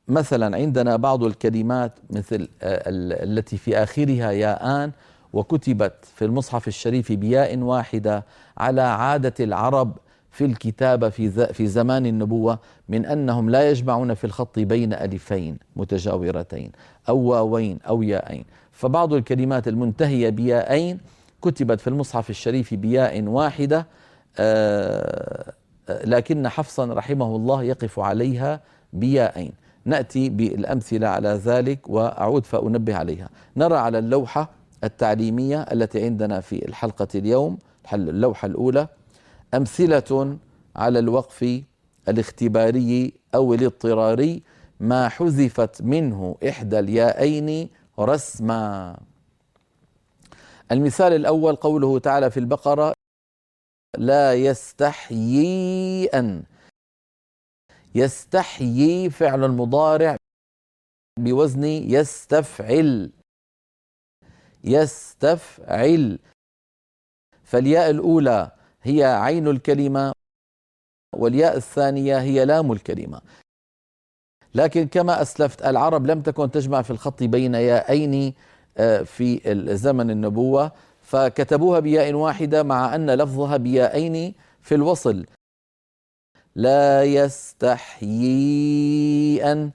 مثلا عندنا بعض الكلمات مثل التي في آخرها ياءان وكتبت في المصحف الشريف بياء واحدة على عادة العرب في الكتابة في زمان النبوة، من أنهم لا يجمعون في الخط بين ألفين متجاورتين أو واوين أو ياءين، فبعض الكلمات المنتهية بياءين كتبت في المصحف الشريف بياء واحدة، لكن حفصا رحمه الله يقف عليها بياءين. نأتي بالأمثلة على ذلك وأعود فأنبه عليها. نرى على اللوحة التعليمية التي عندنا في الحلقة اليوم، اللوحة الأولى، أمثلة على الوقف الاختباري أو الاضطراري ما حذفت منه إحدى الياءين رسما. المثال الأول قوله تعالى في البقرة: لا يستحيي أن. يستحيي فعل المضارع بوزن يستفعل. يستفعل، فالياء الأولى هي عين الكلمة والياء الثانية هي لام الكلمة، لكن كما أسلفت العرب لم تكن تجمع في الخط بين ياءين في زمن النبوة، فكتبوها بياء واحدة مع أن لفظها بياءين في الوصل. لا يستحيي أن،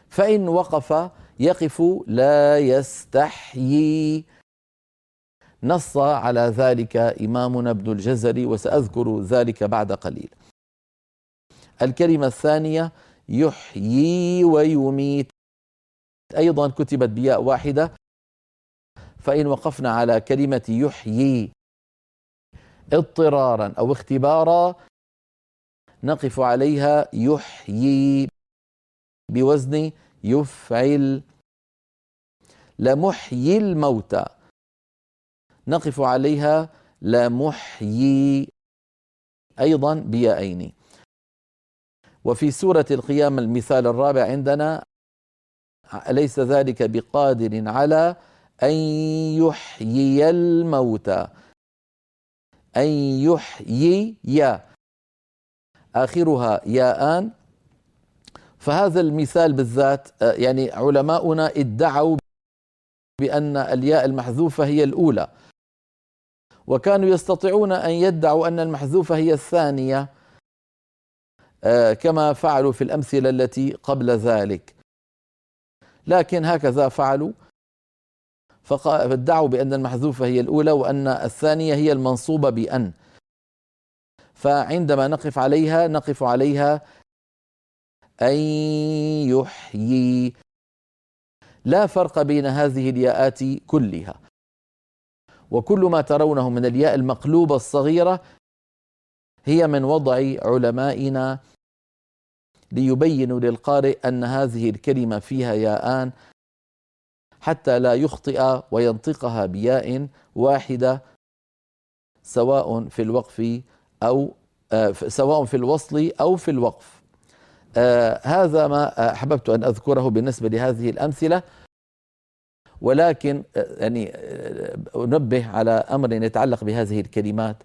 فإن وقف يقف لا يستحيي. نص على ذلك إمامنا ابن الجزري وسأذكر ذلك بعد قليل. الكلمة الثانية يحيي ويميت، أيضا كتبت بياء واحدة، فإن وقفنا على كلمة يحيي اضطرارا أو اختبارا نقف عليها يحيي بوزن يفعل. لمحيي الموتى نقف عليها لمحيي، أيضا بياءين. وفي سورة القيامة المثال الرابع عندنا: أليس ذلك بقادر على أن يحيي الموتى. أن يحيي آخرها ياءان، فهذا المثال بالذات يعني علماؤنا ادعوا بأن الياء المحذوفة هي الأولى، وكانوا يستطيعون أن يدعوا أن المحذوفة هي الثانية كما فعلوا في الأمثلة التي قبل ذلك، لكن هكذا فعلوا فادعوا بأن المحذوفة هي الأولى وأن الثانية هي المنصوبة بأن، فعندما نقف عليها أن يحيي. لا فرق بين هذه الياءات كلها، وكل ما ترونه من الياء المقلوبة الصغيرة هي من وضع علمائنا ليبينوا للقارئ أن هذه الكلمة فيها ياءان حتى لا يخطئ وينطقها بياء واحدة، سواء في الوقف أو سواء في الوصل أو في الوقف. هذا ما أحببت أن أذكره بالنسبة لهذه الأمثلة، ولكن يعني أنبه على أمر يتعلق بهذه الكلمات: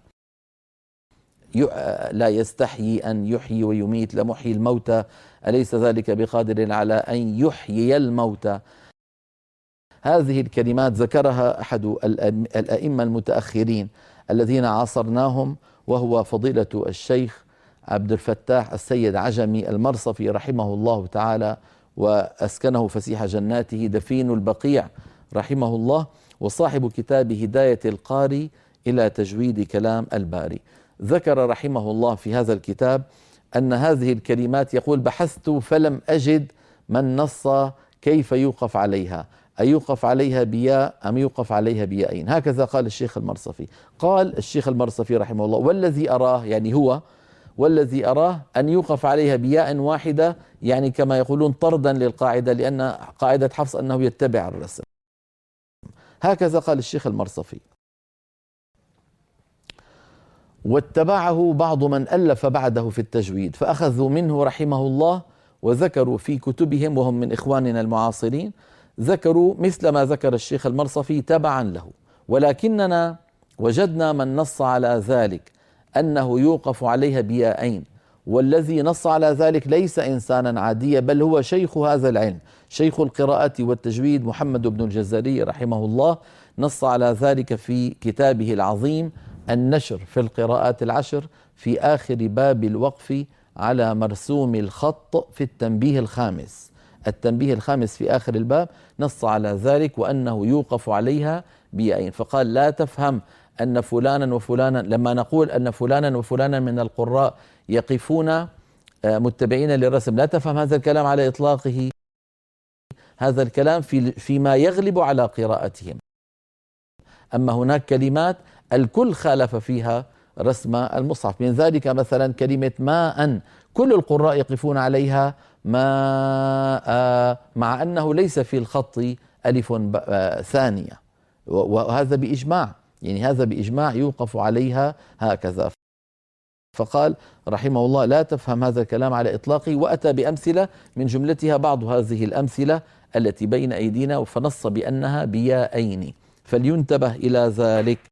لا يستحيي أن يحيي ويميت، لمحيي الموتى، أليس ذلك بقادر على أن يحيي الموتى. هذه الكلمات ذكرها أحد الأئمة المتأخرين الذين عاصرناهم، وهو فضيلة الشيخ عبد الفتاح السيد عجمي المرصفي رحمه الله تعالى وأسكنه فسيح جناته، دفين البقيع رحمه الله، وصاحب كتاب هداية القاري إلى تجويد كلام الباري. ذكر رحمه الله في هذا الكتاب أن هذه الكلمات، يقول: بحثت فلم أجد من نص كيف يوقف عليها، أيوقف عليها بياء أم يوقف عليها بياءين. هكذا قال الشيخ المرصفي. قال الشيخ المرصفي رحمه الله: والذي أراه، يعني هو والذي أراه أن يوقف عليها بياء واحدة، يعني كما يقولون طردا للقاعدة، لأن قاعدة حفص أنه يتبع الرسم. هكذا قال الشيخ المرصفي، واتبعه بعض من ألف بعده في التجويد، فأخذوا منه رحمه الله وذكروا في كتبهم، وهم من إخواننا المعاصرين، ذكروا مثل ما ذكر الشيخ المرصفي تبعا له، ولكننا وجدنا من نص على ذلك أنه يوقف عليها بياءين والذي نص على ذلك ليس إنسانا عاديا، بل هو شيخ هذا العلم، شيخ القراءة والتجويد محمد بن الجزري رحمه الله، نص على ذلك في كتابه العظيم النشر في القراءات العشر في آخر باب الوقف على مرسوم الخط في التنبيه الخامس. التنبيه الخامس في آخر الباب نص على ذلك، وأنه يوقف عليها بيائين. فقال لا تفهم أن فلانا وفلانا، لما نقول أن فلانا وفلانا من القراء يقفون متبعين للرسم، لا تفهم هذا الكلام على إطلاقه، هذا الكلام فيما يغلب على قراءتهم. أما هناك كلمات الكل خالف فيها رسم المصحف، من ذلك مثلا كلمة ماء كل القراء يقفون عليها ماء، مع أنه ليس في الخط ألف ثانية، وهذا بإجماع، يعني هذا بإجماع يوقف عليها هكذا. فقال رحمه الله لا تفهم هذا الكلام على إطلاقه، وأتى بأمثلة من جملتها بعض هذه الأمثلة التي بين أيدينا، فنص بأنها بيائين، فلينتبه إلى ذلك.